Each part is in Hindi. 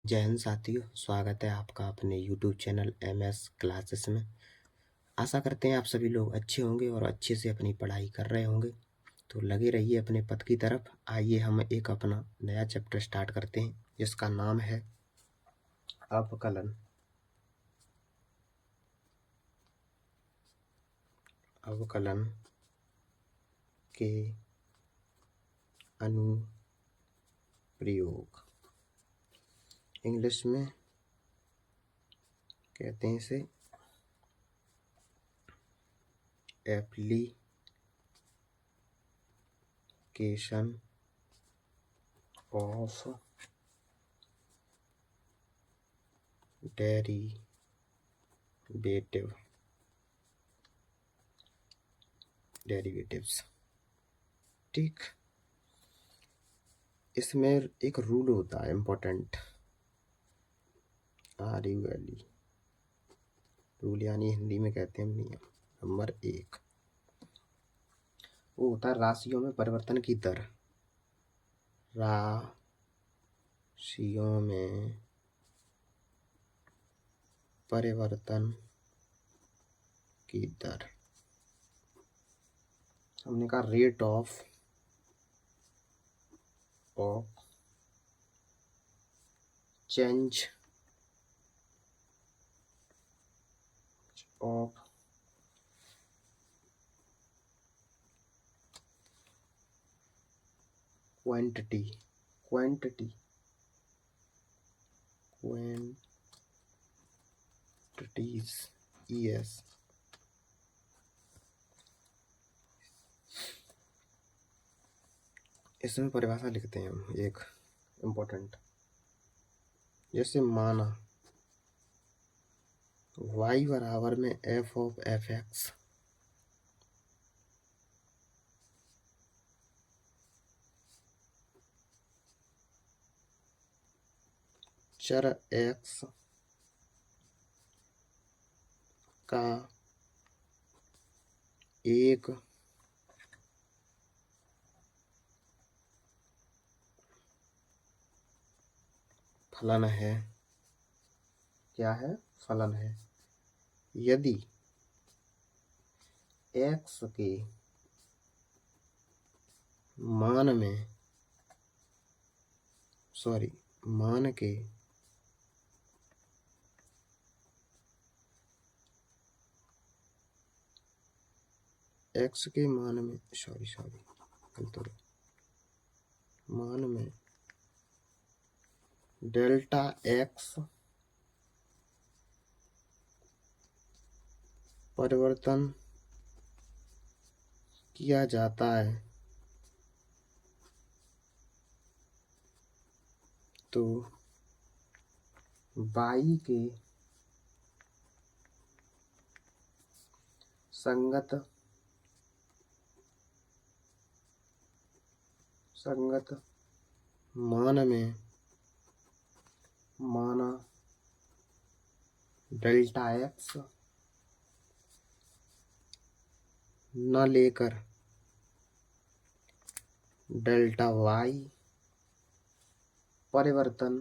जय हिंद साथियों, स्वागत है आपका अपने YouTube चैनल MS क्लासेस में। आशा करते हैं आप सभी लोग अच्छे होंगे और अच्छे से अपनी पढ़ाई कर रहे होंगे। तो लगे रहिए अपने पथ की तरफ। आइए हम एक अपना नया चैप्टर स्टार्ट करते हैं जिसका नाम है अवकलन। अवकलन के अनुप्रयोग, इंग्लिश में कहते हैं इसे एप्लीकेशन ऑफ डेरिवेटिव्स। ठीक, इसमें एक रूल होता है इम्पोर्टेंट, RULE रूल, यानी हिंदी में कहते हैं नियम नंबर 1। वो होता है राशियों में परिवर्तन की दर। राशियों में परिवर्तन की दर, हमने कहा rate of change of quantities ES इसमें परिभाषा लिखते हैं हम एक इम्पोर्टेंट। जैसे माना y बराबर में f ऑफ fx, चर x का एक फलन है। क्या है? फलन है। यदि x के मान के x के मान में मान में डेल्टा x परिवर्तन किया जाता है तो y के संगत मान में माना डेल्टा x न लेकर डेल्टा y परिवर्तन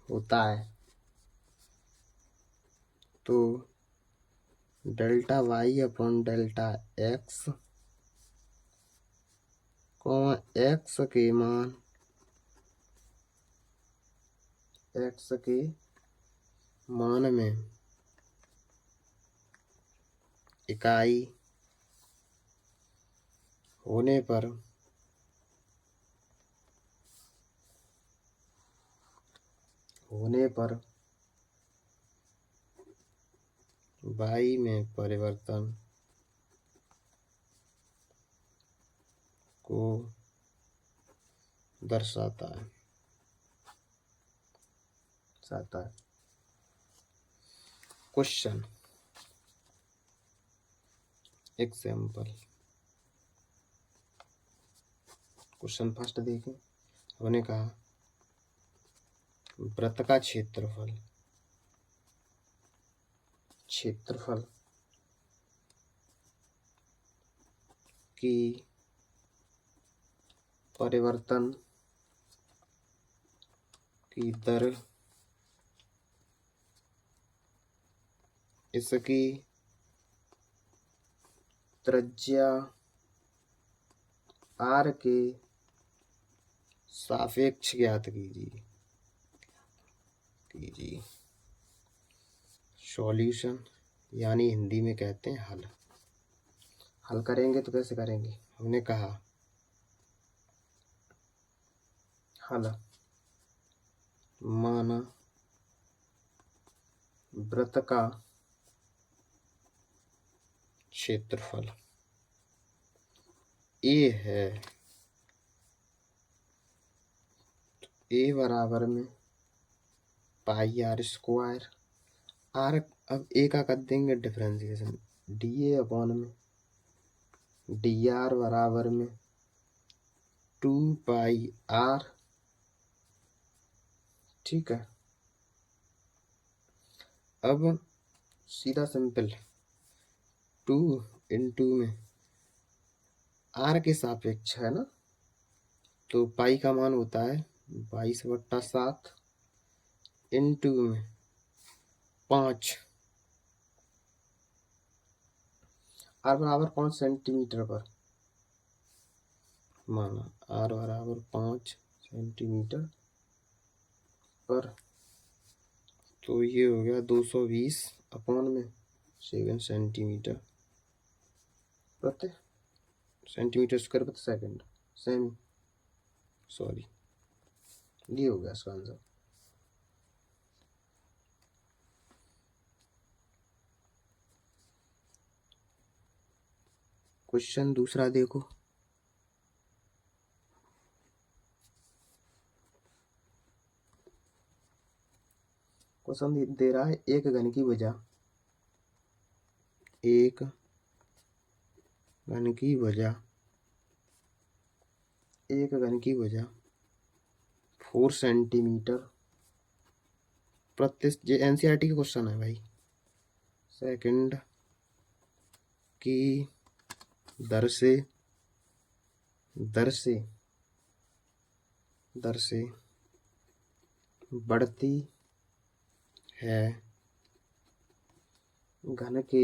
होता है तो delta y upon delta x x के मान में इकाई होने पर y में परिवर्तन को दर्शाता है। क्वेश्चन एग्जाम्पल, क्वेश्चन फर्स्ट देखें। हमने कहा वृत्त का क्षेत्रफल की परिवर्तन की दर इसकी त्रिज्या r के सापेक्ष ज्ञात कीजिए। सॉल्यूशन यानी हिंदी में कहते हैं हल करेंगे तो कैसे करेंगे? हमने कहा हल माना वृत्त का क्षेत्रफल a है, a बराबर में पाई आर स्क्वायर। आर अब a का कर देंगे डिफरेंशिएशन, dA अपॉन में dr बराबर में 2 पाई r। ठीक है, अब सीधा सिंपल 2 इंटू में r के सापेक्ष है ना, तो पाई का मान होता है 22/7 इंटू में 5, r बराबर 5 सेंटीमीटर पर, माना r बराबर 5 सेंटीमीटर पर, तो ये हो गया 220 अपॉन में 7 सेंटीमीटर प्रति सेंटीमीटर स्क्वायर प्रति सेकंड। सॉरी, ये हो गया इसका आंसर। क्वेश्चन दूसरा देखो, क्वेश्चन दे रहा है एक घन की भुजा, एक घन की भुजा 4 सेंटीमीटर प्रति, ये एनसीईआरटी का क्वेश्चन है भाई, सेकंड की दर से बढ़ती है घन के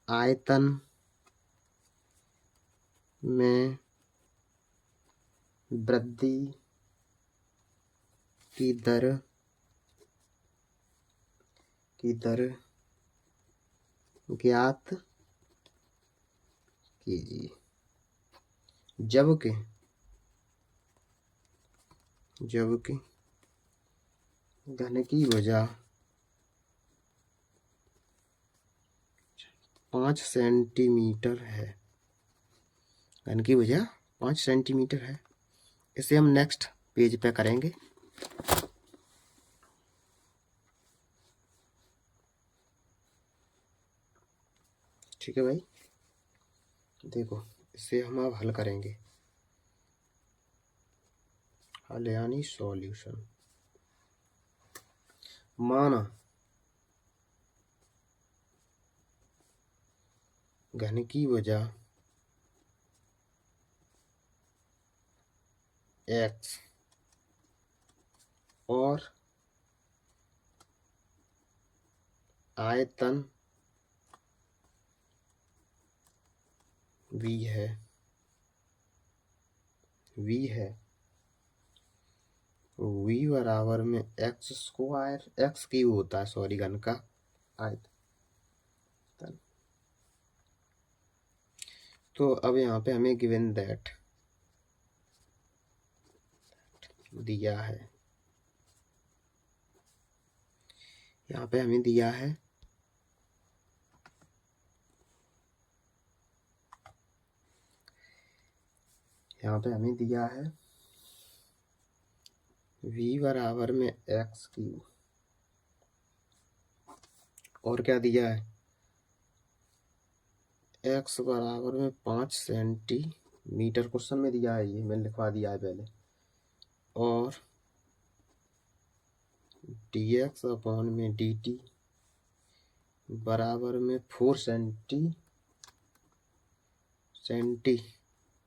आयतन में वृद्धि की दर ज्ञात कीजिए। जबकि घन की भुजा 5 सेंटीमीटर है, घन की भुजा 5 सेंटीमीटर है। इसे हम नेक्स्ट पेज पे करेंगे। ठीक है भाई, देखो इसे हम अब हल करेंगे, हल यानी सॉल्यूशन। माना घन की भुजा x और आयतन v है, v बराबर में x स्क्वायर, x क्यूब होता है, सॉरी, घन का आयतन। तो अब यहाँ पे हमें गिवन दैट दिया है, यहाँ पे हमें दिया है v बराबर में x क्यूब, और क्या दिया है, x बराबर में 5 सेंटीमीटर, क्वेश्चन में दिया है, ये मैंने लिखवा दिया है पहले, और dx अपॉन में dt बराबर में 4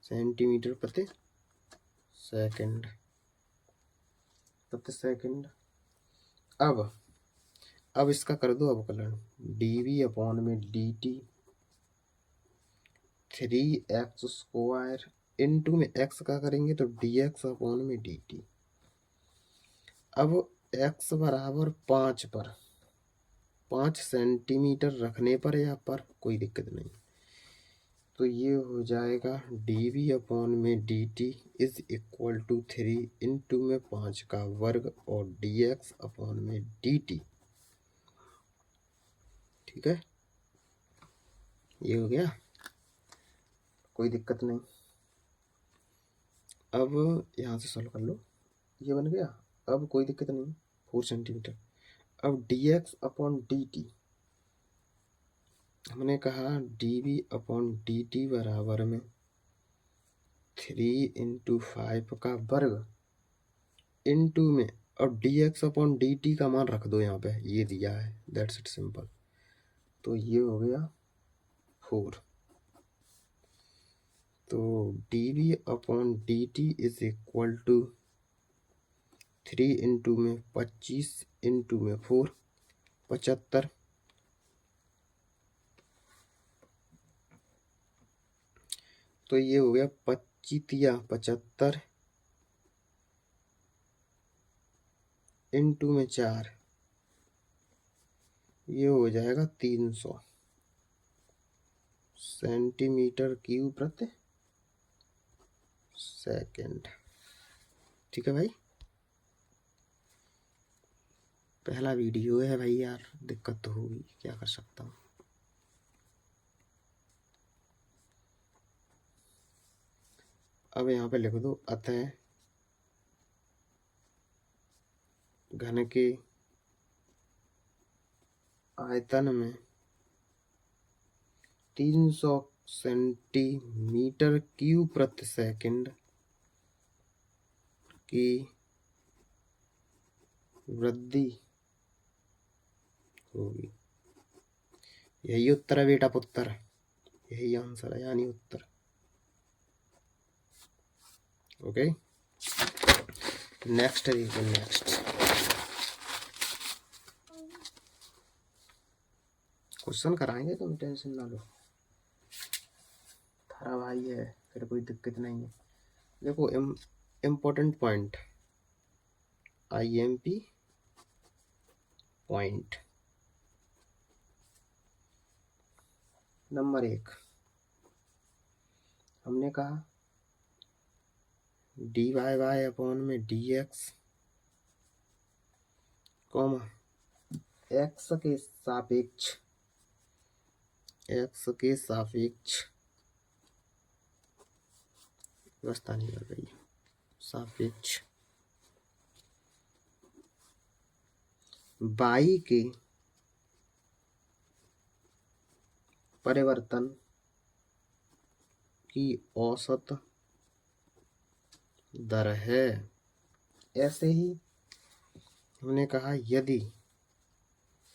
सेंटीमीटर प्रति सेकंड। अब इसका कर दो अवकलन, dv अपॉन में dt 3x² इनटू में x का करेंगे तो dx अपॉन में dt। अब x बराबर 5 पर 5 सेंटीमीटर रखने पर या पर कोई दिक्कत नहीं, तो ये हो जाएगा dv अपॉन में dt is equal to 3 into में 5 का वर्ग और dx अपॉन में dt। ठीक है, ये हो गया, कोई दिक्कत नहीं। अब यहाँ से सॉल्व कर लो, ये बन गया, अब कोई दिक्कत नहीं, 4 सेंटीमीटर। अब dx अपॉन dt हमने कहा dv अपॉन dt बराबर में 3 इंटू 5 का वर्ग इंटू में, और dx अपॉन dt का मान रख दो यहाँ पे, ये दिया है, दैट्स इट सिंपल। तो ये हो गया 4। तो dv upon dt is equal to 3 into में 25 इंटू में 4 75। तो ये हो गया 25 75 इंटू में 4, ये हो जाएगा 300 सेंटीमीटर क्यूब प्रति सेकंड। ठीक है भाई, पहला वीडियो है भाई यार, दिक्कत तो होगी, क्या कर सकता हूँ। अब यहाँ पे लिख दो, अतः घन के आयतन में 300 सेंटीमीटर क्यूब प्रति सेकंड की वृद्धि होगी। यही उत्तर है बेटा पुत्र, यही आंसर है, यानी उत्तर। ओके, नेक्स्ट देखो, नेक्स्ट क्वेश्चन कराएंगे, तुम टेंशन ना लो, थारा भाई है, फिर कोई दिक्कत नहीं है। देखो important point, IMP point number 1, हमने कहा dy अपॉन में dx कॉमा x के सापेक्ष व्यवस्था नहीं कर रही, सापेक्ष y के परिवर्तन की औसत दर है। ऐसे ही हमने कहा यदि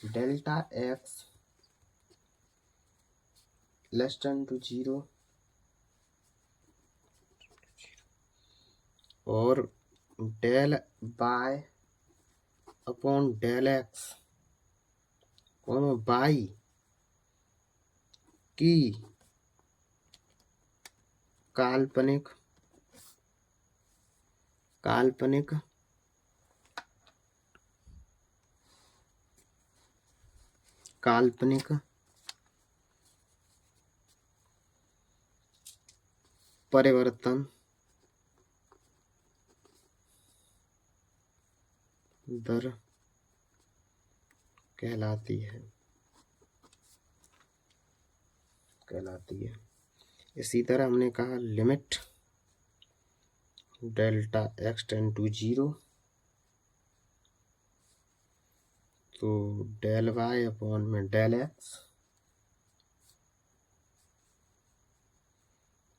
delta x less than to 0 और del y upon del x y की काल्पनिक परिवर्तन दर कहलाती है। इसी तरह हमने कहा limit delta x tend to 0, तो डेल y अपॉन में डेल x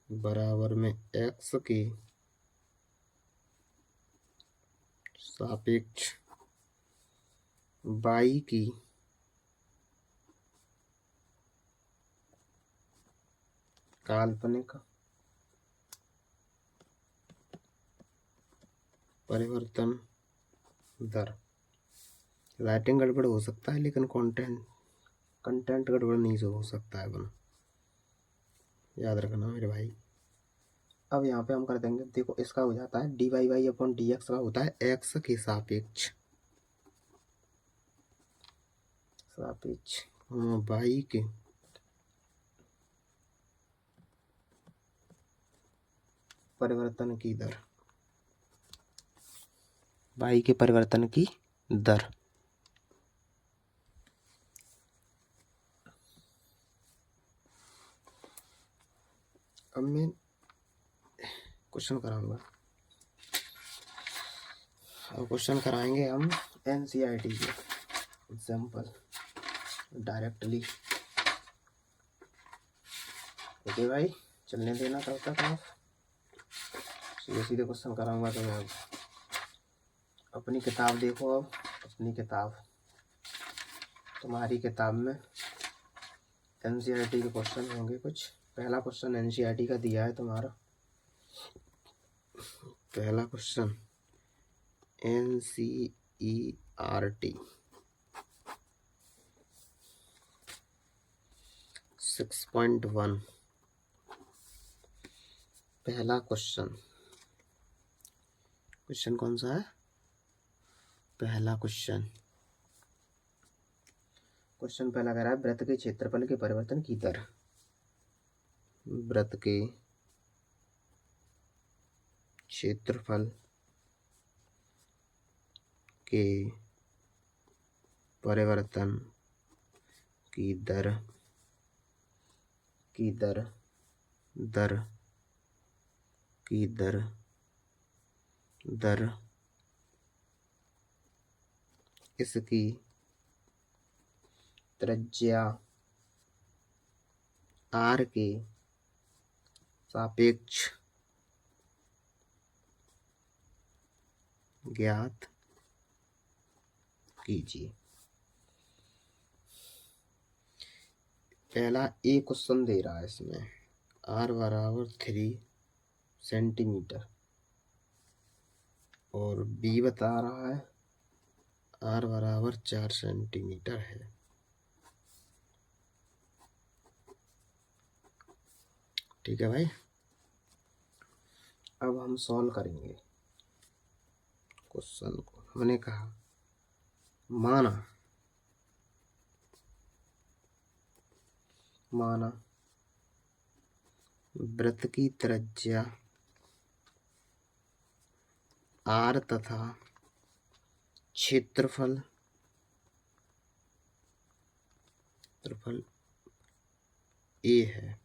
बराबर में x के सापेक्ष y की काल्पनिक परिवर्तन दर। राइटिंग गड़बड़ हो सकता है लेकिन कंटेंट गड़बड़ नहीं हो सकता है बना, याद रखना मेरे भाई। अब यहाँ पे हम कर देंगे, देखो इसका हो जाता है D Y Y upon D X का होता है एक्स के सापेक्ष वाई के परिवर्तन की दर, वाई के परिवर्तन की दर। अब मैं क्वेश्चन कराऊंगा, अब क्वेश्चन कराएंगे हम एनसीईआरटी के एग्जाम्पल डायरेक्टली। ओके भाई, चलने देना तब तक आप, सीधे सीधे क्वेश्चन कराऊंगा। तो मैं अपनी किताब देखो, अब अपनी किताब, तुम्हारी किताब में एनसीईआरटी के क्वेश्चन होंगे कुछ। पहला क्वेश्चन एनसीईआरटी का दिया है तुम्हारा, पहला क्वेश्चन एनसीईआरटी 6.1। पहला क्वेश्चन कौन सा है? पहला क्वेश्चन पहला कह रहा है वृत्त के क्षेत्रफल के परिवर्तन की दर। वृत्त के क्षेत्रफल के परिवर्तन की दर इसकी त्रिज्या r के सापेक्ष ज्ञात कीजिए। पहला ए क्वेश्चन दे रहा है, इसमें r बराबर 3 सेंटीमीटर और b बता रहा है r बराबर 4 सेंटीमीटर है। ठीक है भाई, अब हम सॉल्व करेंगे क्वेश्चन को। हमने कहा माना वृत्त की त्रिज्या r तथा क्षेत्रफल a है,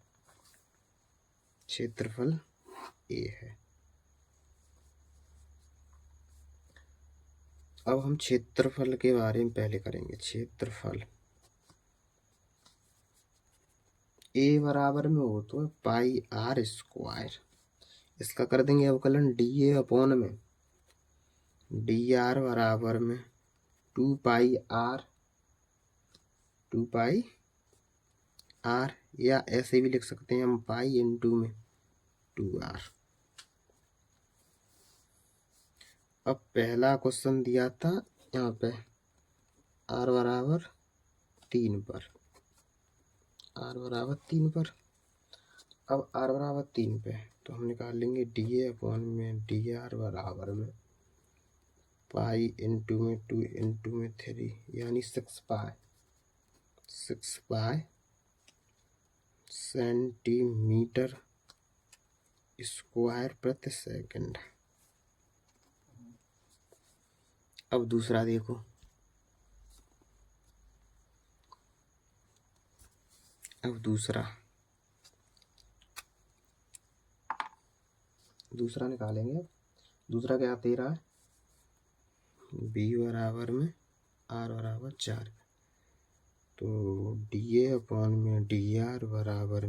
क्षेत्रफल a है। अब हम क्षेत्रफल के बारे में पहले करेंगे। क्षेत्रफल a बराबर में हो तो पाई r स्क्वायर, इसका कर देंगे अवकलन dA अपॉन में dr बराबर में 2 पाई r, या ऐसे भी लिख सकते हैं हम पाई इंटू में 2r। अब पहला क्वेश्चन दिया था यहाँ पे r बराबर 3 पर, अब r बराबर 3 पे तो हम निकाल लेंगे dA अपॉन में dr बराबर में पाई इंटू में 2 इंटू में 3, यानी 6 पाई सेंटीमीटर स्क्वायर प्रति सेकंड। अब दूसरा देखो, दूसरा निकालेंगे। दूसरा क्या दे रहा है, b बराबर में r बराबर 4, तो dA अपॉन में dr बराबर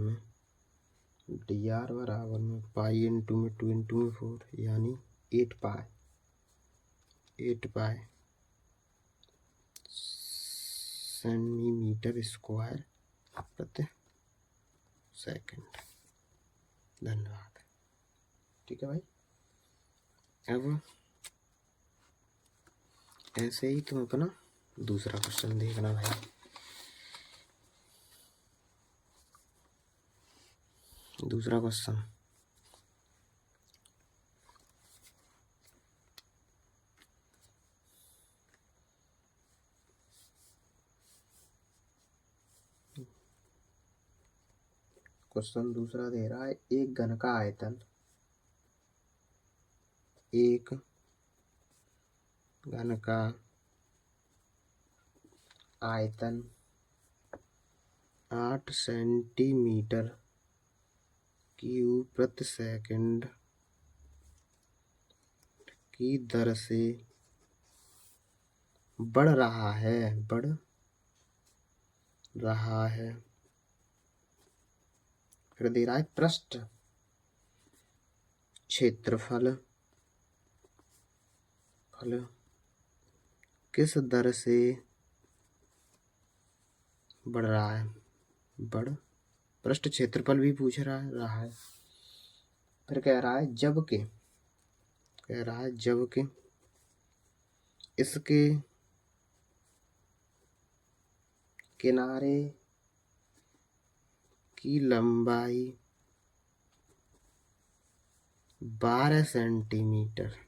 में पाई इंटू में 2 इंटू में 4, यानी 8 पाई सेंटीमीटर स्क्वायर प्रति सेकंड। धन्यवाद। ठीक है भाई। अब ऐसे ही तुम अपना दूसरा क्वेश्चन देखना भाई। दूसरा क्वेश्चन, क्वेश्चन दूसरा दे रहा है, एक घन का आयतन, एक घन का आयतन 8 सेंटीमीटर क्यूब प्रति सेकंड की दर से बढ़ रहा है। फिर दे रहा है पृष्ठ क्षेत्रफल किस दर से बढ़ रहा है। पृष्ठ क्षेत्रफल भी पूछ रहा है। फिर कह रहा है जबकि इसके किनारे की लंबाई 12 सेंटीमीटर।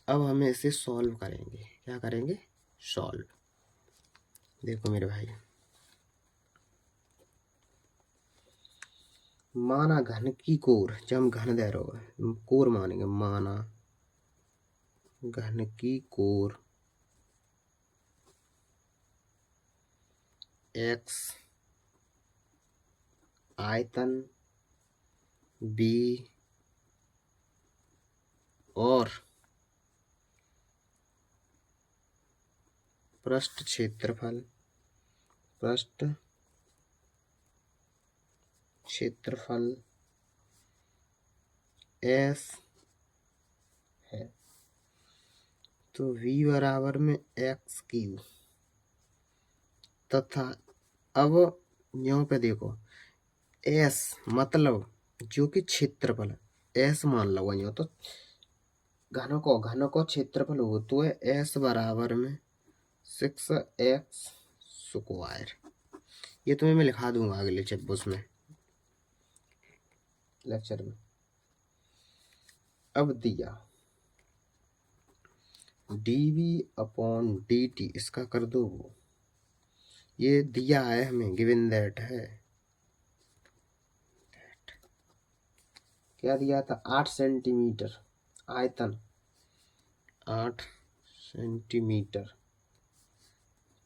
अब हमें इसे सॉल्व करेंगे। क्या करेंगे? सॉल्व। देखो मेरे भाई, माना घन की कोर, जब हम घन दे रहे हो कोर मानेंगे, माना घन की कोर x आयतन b और पृष्ठ क्षेत्रफल s है, तो v बराबर में x क्यूब तथा अब यहाँ पे देखो s मतलब जो कि क्षेत्रफल s मान लो, यहाँ तो घन को क्षेत्रफल हो तो है s बराबर में 6x स्क्वायर। ये तुम्हें मैं लिखा दूंगा अगले उसमें लेक्चर में। अब दिया dv/dt, इसका कर दो, ये दिया है हमें, गिवन दैट है। क्या दिया था? 8 सेंटीमीटर आयतन, 8 सेंटीमीटर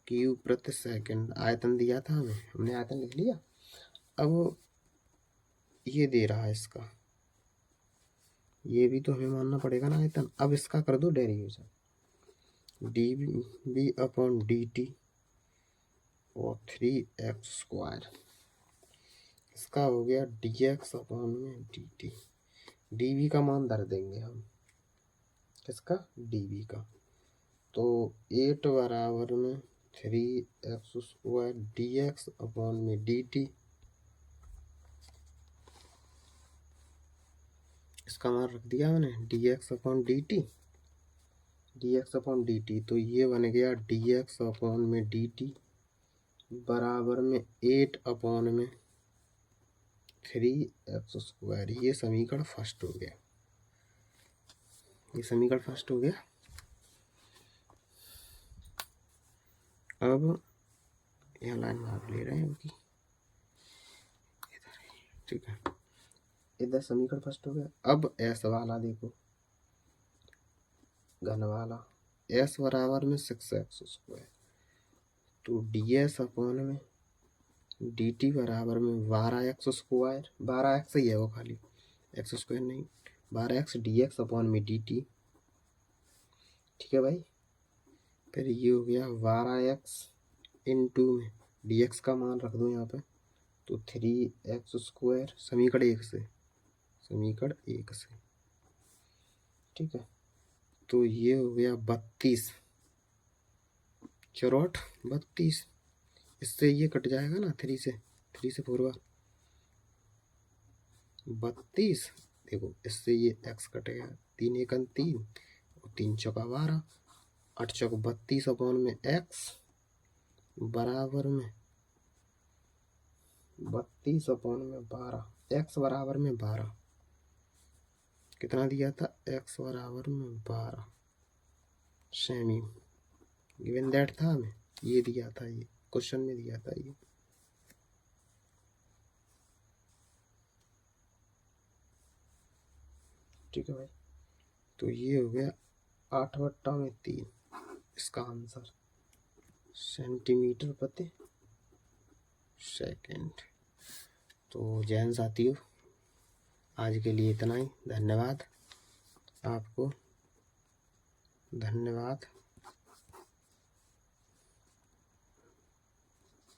क्यूब प्रति सेकंड आयतन दिया था हमें, हमने आयतन लिख लिया। अब ये दे रहा है इसका, ये भी तो हमें मानना पड़ेगा ना आयतन। अब इसका कर दो डेरिवेशन, dv/dt और 3x स्क्वायर, इसका हो गया dx/dt। dv का मान धर देंगे हम, किसका? dv का। तो 8 बराबर में 3x स्क्वायर dx/dt, इसका मान रख दिया मैंने dx/dt। तो ये बन गया dx/dt बराबर में 8/3x स्क्वायर। ये समीकरण फर्स्ट हो गया, अब यहाँ लाइन मार ले रहे हैं कि ठीक है, इधर समीकरण फर्स्ट हो गया। अब s वाला देखो, घन वाला s बराबर में 6x स्क्वायर, तो ds/dt बराबर में 12x स्क्वायर, 12x ही है वो, खाली x स्क्वायर नहीं, 12x dx/dt। ठीक है भाई। फिर ये हो गया 12x इंटू में dx का मान रख दो यहाँ पे, तो 3x स्क्वायर समीकरण 1 से। ठीक है, तो ये हो गया 32 चौरोट 32, इससे ये कट जाएगा ना, 3 से 4 बार 32। देखो इससे ये x कटेगा, 3 एकम 3 और 3 चौका 12, 8 चौक 32 अपॉन में x बराबर में 32 अपॉन में 12, x बराबर में 12। कितना दिया था? x बराबर में 12 सेमी गिवन दैट था हमें, ये दिया था, ये क्वेश्चन में दिया था ये। ठीक है भाई, तो ये हो गया 8/3 इसका आंसर, सेंटीमीटर प्रति सेकंड। तो जय हिंद साथियों, आज के लिए इतना ही। धन्यवाद आपको, धन्यवाद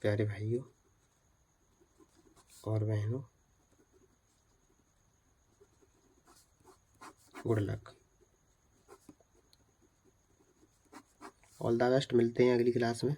प्यारे भाइयों और बहनों, good luck, all the best. मिलते हैं अगली क्लास में।